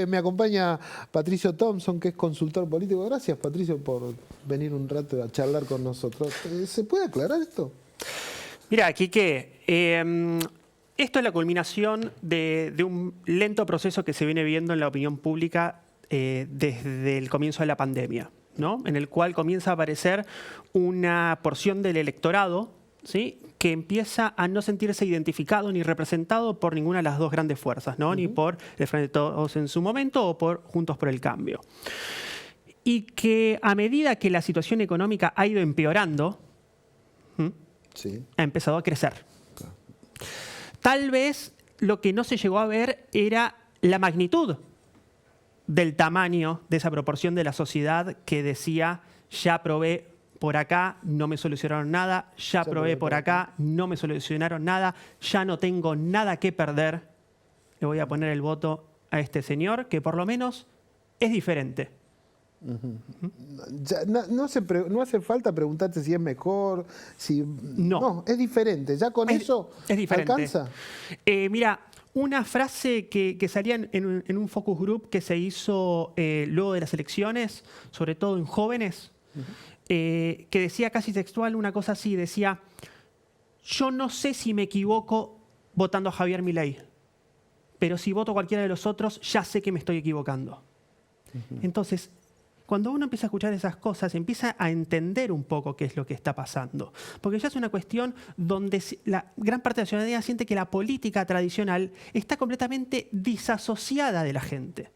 Me acompaña Patricio Thompson, que es consultor político. Gracias, Patricio, por venir un rato a charlar con nosotros. ¿Se puede aclarar esto? Mira, Quique, esto es la culminación de un lento proceso que se viene viendo en la opinión pública desde el comienzo de la pandemia, ¿no? En el cual comienza a aparecer una porción del electorado, ¿sí?, que empieza a no sentirse identificado ni representado por ninguna de las dos grandes fuerzas, ¿no? Ni por el Frente de Todos en su momento o por Juntos por el Cambio. Y que a medida que la situación económica ha ido empeorando, Sí. ha empezado a crecer. Claro. Tal vez lo que no se llegó a ver era la magnitud del tamaño de esa proporción de la sociedad que decía: ya probé por acá, no me solucionaron nada, ya probé por acá, no me solucionaron nada, ya no tengo nada que perder, le voy a poner el voto a este señor, que por lo menos es diferente. Ya, no hace falta preguntarte si es mejor, si... No. Es diferente. ¿Ya con eso es diferente. alcanza? Mira, una frase que salía en un focus group que se hizo luego de las elecciones, sobre todo en jóvenes, que decía casi textual una cosa así, decía: yo no sé si me equivoco votando a Javier Milei, pero si voto a cualquiera de los otros, ya sé que me estoy equivocando. Entonces, cuando uno empieza a escuchar esas cosas, empieza a entender un poco qué es lo que está pasando. Porque ya es una cuestión donde la gran parte de la ciudadanía siente que la política tradicional está completamente disasociada de la gente.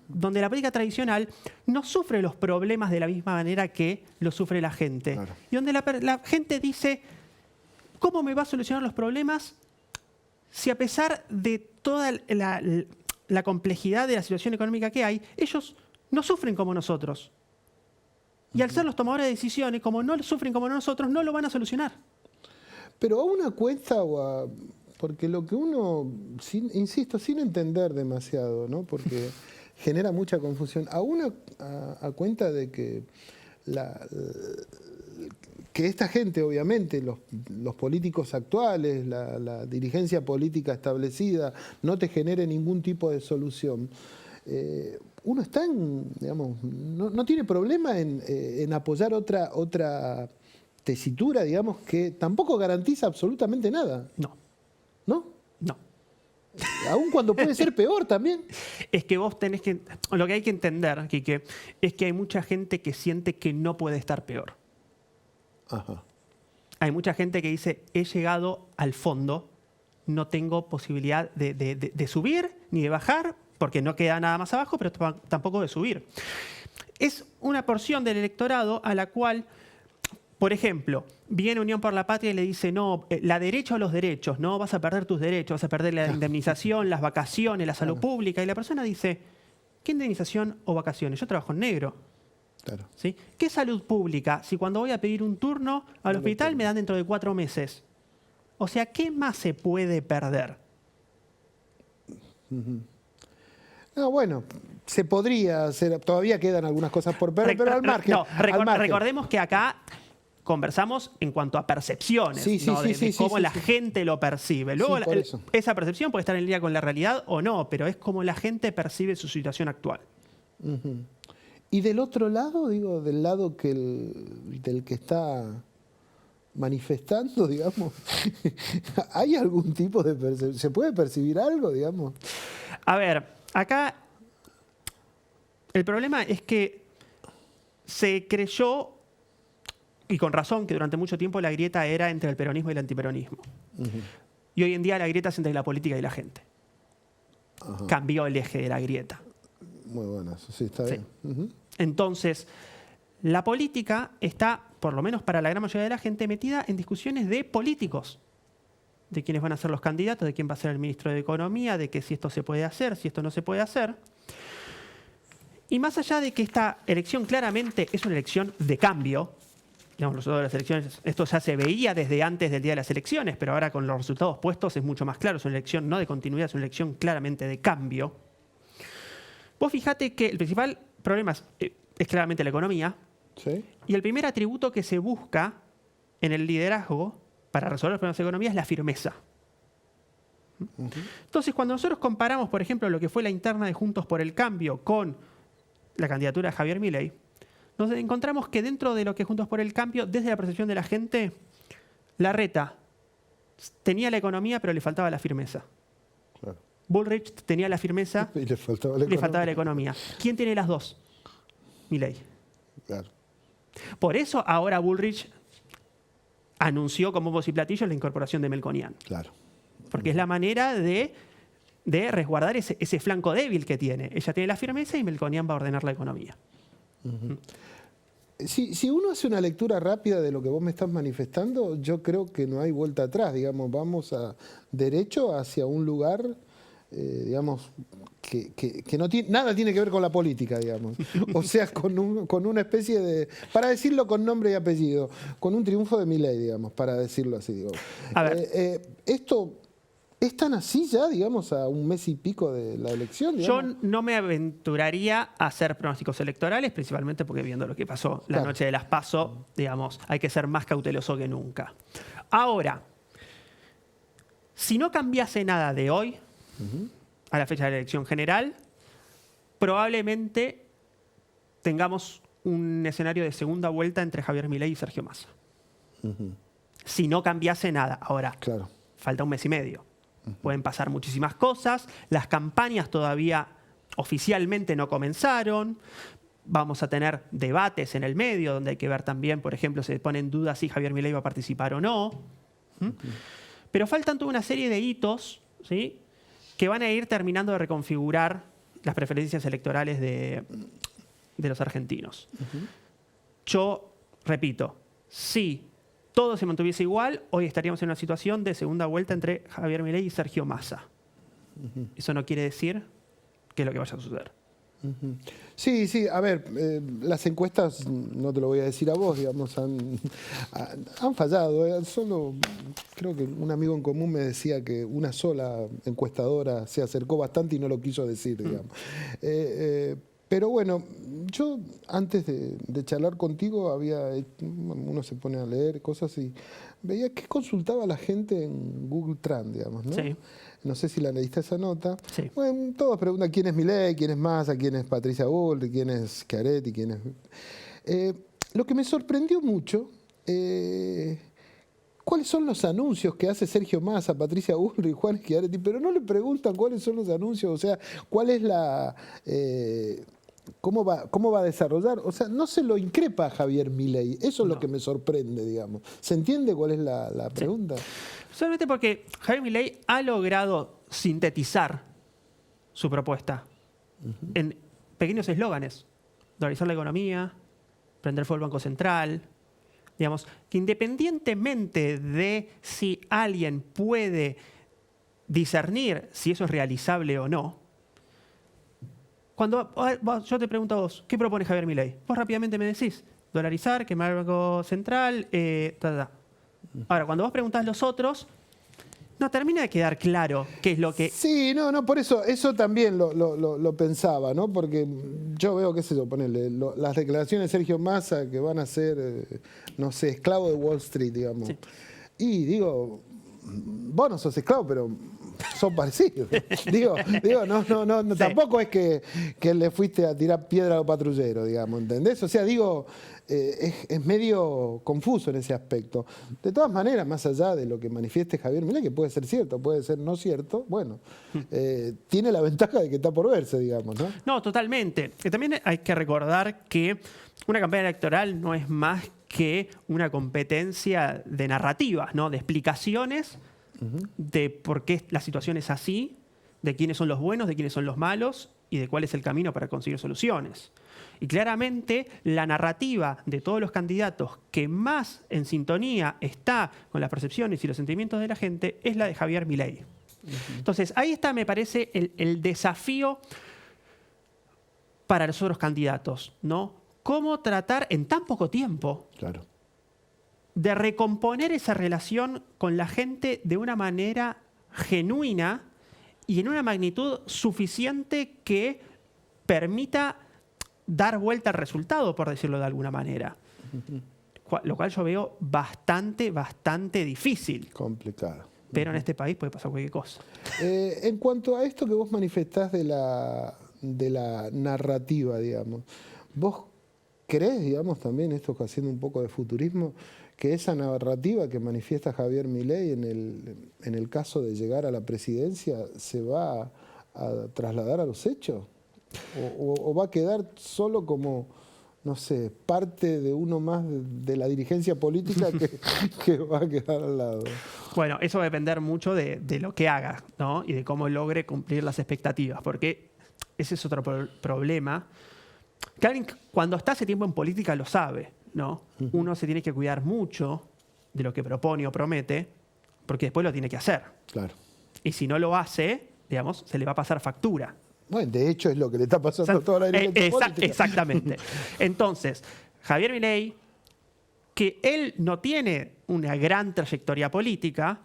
Donde la política tradicional no sufre los problemas de la misma manera que lo sufre la gente. Claro. Y donde la gente dice: ¿cómo me va a solucionar los problemas si a pesar de toda la complejidad de la situación económica que hay, ellos no sufren como nosotros? Y al ser los tomadores de decisiones, como no sufren como nosotros, no lo van a solucionar. Pero a una cuenta porque lo que uno, insisto, sin entender demasiado, ¿no? Porque genera mucha confusión, a cuenta de que que esta gente, obviamente, los políticos actuales, la dirigencia política establecida, no te genere ningún tipo de solución. Uno está digamos, no tiene problema en apoyar otra tesitura, digamos, que tampoco garantiza absolutamente nada. No. ¿No? No. Aún cuando puede ser peor también. Es que vos tenés que... Lo que hay que entender, Quique, es que hay mucha gente que siente que no puede estar peor. Ajá. Hay mucha gente que dice: he llegado al fondo, no tengo posibilidad de subir ni de bajar, porque no queda nada más abajo, pero tampoco de subir. Es una porción del electorado a la cual, por ejemplo, viene Unión por la Patria y le dice: no, la derecha a los derechos, no, vas a perder tus derechos, vas a perder la indemnización, las vacaciones, la salud pública. Y la persona dice: ¿qué indemnización o vacaciones? Yo trabajo en negro. Claro. ¿Sí? ¿Qué salud pública si cuando voy a pedir un turno al hospital me dan dentro de 4 meses? O sea, ¿qué más se puede perder? No, bueno, se podría hacer, todavía quedan algunas cosas por perder, pero al margen. No, al margen. recordemos que acá conversamos en cuanto a percepciones, ¿no? de cómo la gente lo percibe. Luego, esa percepción puede estar en línea con la realidad o no, pero es como la gente percibe su situación actual. Y del otro lado, digo, del lado del que está manifestando, digamos, ¿hay algún tipo de percepción? ¿Se puede percibir algo, digamos? A ver, acá el problema es que se creyó, y con razón, que durante mucho tiempo la grieta era entre el peronismo y el antiperonismo. Y hoy en día la grieta es entre la política y la gente. Ajá. Cambió el eje de la grieta. Muy bueno, eso sí está bien. Entonces, la política está, por lo menos para la gran mayoría de la gente, metida en discusiones de políticos. De quiénes van a ser los candidatos, de quién va a ser el ministro de Economía, de que si esto se puede hacer, si esto no se puede hacer. Y más allá de que esta elección claramente es una elección de cambio, digamos, los resultados de las elecciones, esto ya se veía desde antes del día de las elecciones, pero ahora con los resultados puestos es mucho más claro, es una elección no de continuidad, es una elección claramente de cambio. Vos fijate que el principal problema es claramente la economía. ¿Sí? Y el primer atributo que se busca en el liderazgo para resolver los problemas de economía es la firmeza. Entonces, cuando nosotros comparamos, por ejemplo, lo que fue la interna de Juntos por el Cambio con la candidatura de Javier Milei, nos encontramos que dentro de lo que es Juntos por el Cambio, desde la percepción de la gente, Larreta tenía la economía, pero le faltaba la firmeza. Claro. Bullrich tenía la firmeza Y le faltaba la economía. ¿Quién tiene las dos? Milei. Claro. Por eso ahora Bullrich anunció con bombos y platillos la incorporación de Melconian. Claro. Porque es la manera de resguardar ese flanco débil que tiene. Ella tiene la firmeza y Melconian va a ordenar la economía. Si uno hace una lectura rápida de lo que vos me estás manifestando, yo creo que no hay vuelta atrás, digamos, vamos derecho hacia un lugar, digamos, que no tiene, nada tiene que ver con la política, digamos. O sea, con una especie de, para decirlo con nombre y apellido, con un triunfo de Milei, digamos, para decirlo así. Digo. A ver. Esto... ¿Es tan así ya, digamos, a un mes y pico de la elección? Digamos? Yo no me aventuraría a hacer pronósticos electorales, principalmente porque viendo lo que pasó la noche de las PASO, digamos, hay que ser más cauteloso que nunca. Ahora, si no cambiase nada de hoy, a la fecha de la elección general, probablemente tengamos un escenario de segunda vuelta entre Javier Milei y Sergio Massa. Si no cambiase nada. Ahora, falta un mes y medio. Pueden pasar muchísimas cosas. Las campañas todavía oficialmente no comenzaron. Vamos a tener debates en el medio, donde hay que ver también, por ejemplo, se pone en duda si Javier Milei va a participar o no. Pero faltan toda una serie de hitos, ¿sí?, que van a ir terminando de reconfigurar las preferencias electorales de los argentinos. Yo repito, si todo se mantuviese igual, hoy estaríamos en una situación de segunda vuelta entre Javier Milei y Sergio Massa. Eso no quiere decir que es lo que vaya a suceder. Sí, sí, a ver, las encuestas, no te lo voy a decir a vos, digamos, han fallado. Solo creo que un amigo en común me decía que una sola encuestadora se acercó bastante y no lo quiso decir, digamos. Pero bueno, yo antes de charlar contigo uno se pone a leer cosas y veía que consultaba la gente en Google Trend, digamos, ¿no? Sí. No sé si la leíste esa nota. Sí. Bueno, todos preguntan quién es Milei, quién es Massa, quién es Patricia Bullrich, quién es Schiaretti, quién es... lo que me sorprendió mucho, ¿cuáles son los anuncios que hace Sergio Massa, Patricia Bullrich, Juan Schiaretti? Pero no le preguntan cuáles son los anuncios, o sea, cuál es la... ¿Cómo va a desarrollar? O sea, no se lo increpa a Javier Milei. Eso es lo que me sorprende, digamos. ¿Se entiende cuál es la pregunta? Sí. Solamente porque Javier Milei ha logrado sintetizar su propuesta en pequeños eslóganes. Dolarizar la economía, prender fuego el Banco Central. Digamos, que independientemente de si alguien puede discernir si eso es realizable o no, cuando yo te pregunto a vos, ¿qué propone Javier Milei? Vos rápidamente me decís, dolarizar, quemar el Banco Central, Ahora, cuando vos preguntás a los otros, no termina de quedar claro qué es lo que... Sí, no, por eso también lo pensaba, ¿no? Porque yo veo, qué sé yo, ponerle las declaraciones de Sergio Massa que van a ser, no sé, esclavo de Wall Street, digamos. Sí. Y digo, vos no sos esclavo, pero son parecidos. digo, no, tampoco es que le fuiste a tirar piedra a los patrulleros, digamos, ¿entendés? O sea, digo, es medio confuso en ese aspecto. De todas maneras, más allá de lo que manifieste Javier Milei, que puede ser cierto, puede ser no cierto, bueno, tiene la ventaja de que está por verse, digamos, ¿no? No, totalmente. Y también hay que recordar que una campaña electoral no es más que una competencia de narrativas, ¿no? De explicaciones de por qué la situación es así, de quiénes son los buenos, de quiénes son los malos y de cuál es el camino para conseguir soluciones. Y claramente la narrativa de todos los candidatos que más en sintonía está con las percepciones y los sentimientos de la gente es la de Javier Milei. Entonces, ahí está, me parece, el desafío para los otros candidatos, ¿no? Cómo tratar en tan poco tiempo de recomponer esa relación con la gente de una manera genuina y en una magnitud suficiente que permita dar vuelta al resultado, por decirlo de alguna manera. Lo cual yo veo bastante difícil. Complicado. pero en este país puede pasar cualquier cosa. En cuanto a esto que vos manifestás de la narrativa, digamos, ¿vos crees, digamos, también, esto haciendo un poco de futurismo, que esa narrativa que manifiesta Javier Milei en el caso de llegar a la presidencia se va a trasladar a los hechos? ¿O va a quedar solo como, no sé, parte de uno más de la dirigencia política que va a quedar al lado? Bueno, eso va a depender mucho de lo que haga, ¿no? Y de cómo logre cumplir las expectativas, porque ese es otro problema. Que alguien cuando está hace tiempo en política lo sabe, ¿no? Uno se tiene que cuidar mucho de lo que propone o promete, porque después lo tiene que hacer. Claro. Y si no lo hace, digamos, se le va a pasar factura. Bueno, de hecho es lo que le está pasando a toda la dirigencia política. Exactamente. Entonces, Javier Milei, que él no tiene una gran trayectoria política,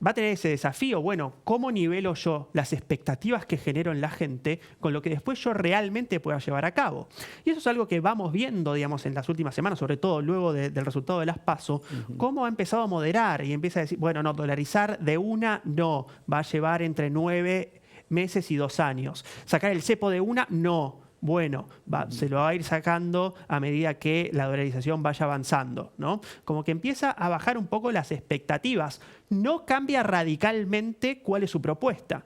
va a tener ese desafío. Bueno, ¿cómo nivelo yo las expectativas que genero en la gente con lo que después yo realmente pueda llevar a cabo? Y eso es algo que vamos viendo, digamos, en las últimas semanas, sobre todo luego del resultado de las PASO, cómo ha empezado a moderar y empieza a decir, bueno, no, dolarizar de una no, va a llevar entre 9 meses y 2 años. Sacar el cepo de una, no. Bueno, se lo va a ir sacando a medida que la dolarización vaya avanzando, ¿no? Como que empieza a bajar un poco las expectativas. No cambia radicalmente cuál es su propuesta,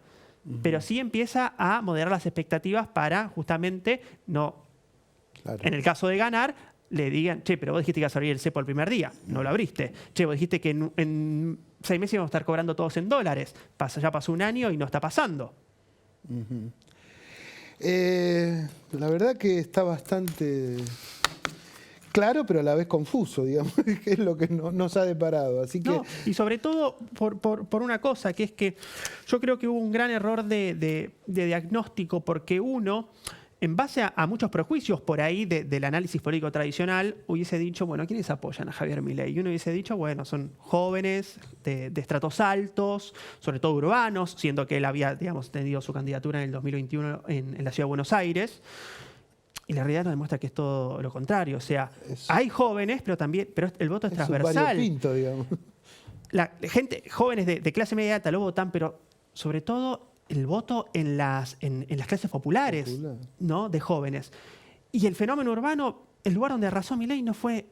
pero sí empieza a moderar las expectativas para justamente no, claro, en el caso de ganar, le digan, che, pero vos dijiste que ibas a abrir el cepo el primer día, no lo abriste. Che, vos dijiste que en 6 meses íbamos a estar cobrando todos en dólares. Ya pasó 1 año y no está pasando. La verdad que está bastante claro, pero a la vez confuso, digamos, que es lo que nos ha deparado. Así que... No, y sobre todo por una cosa, que es que yo creo que hubo un gran error de diagnóstico, porque uno, en base a muchos prejuicios por ahí del análisis político tradicional, hubiese dicho, bueno, ¿quiénes apoyan a Javier Milei? Y uno hubiese dicho, bueno, son jóvenes de estratos altos, sobre todo urbanos, siendo que él había, digamos, tenido su candidatura en el 2021 en la ciudad de Buenos Aires. Y la realidad nos demuestra que es todo lo contrario. O sea, hay jóvenes, pero el voto es transversal. Un variopinto, digamos. La gente, jóvenes de clase media alta lo votan, pero sobre todo el voto en las clases populares, ¿no? De jóvenes. Y el fenómeno urbano, el lugar donde arrasó Milei no fue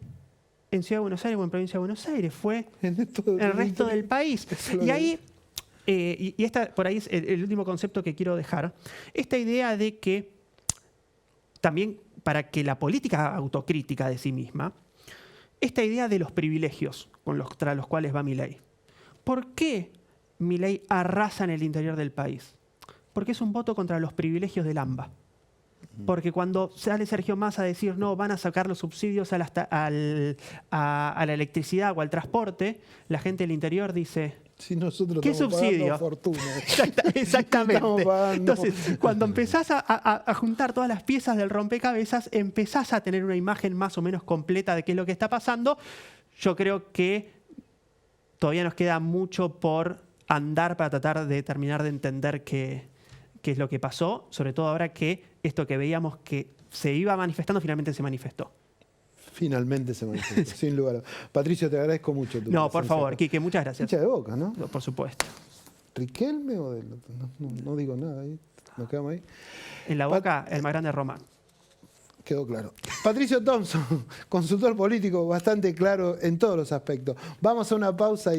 en Ciudad de Buenos Aires o en Provincia de Buenos Aires, fue en el resto del país. Y ahí, por ahí es el último concepto que quiero dejar, esta idea de que también para que la política haga autocrítica de sí misma, esta idea de los privilegios contra los cuales va Milei. ¿Por qué Milei arrasa en el interior del país? Porque es un voto contra los privilegios del AMBA. Porque cuando sale Sergio Massa a decir no, van a sacar los subsidios a la electricidad o al transporte, la gente del interior dice, si nosotros ¿qué estamos subsidio? Pagando fortuna. Exactamente. Entonces, cuando empezás a juntar todas las piezas del rompecabezas, empezás a tener una imagen más o menos completa de qué es lo que está pasando. Yo creo que todavía nos queda mucho por andar para tratar de terminar de entender qué es lo que pasó, sobre todo ahora que esto que veíamos que se iba manifestando, finalmente se manifestó. Finalmente se manifestó, sin lugar a dudas. Patricio, te agradezco mucho tu presencia. Por favor, Quique, muchas gracias. Hincha de Boca, ¿no? Por supuesto. ¿Riquelme o del otro? No digo nada, ahí. Nos quedamos ahí. En la Boca, el más grande es Román. Quedó claro. Patricio Thompson, consultor político bastante claro en todos los aspectos. Vamos a una pausa y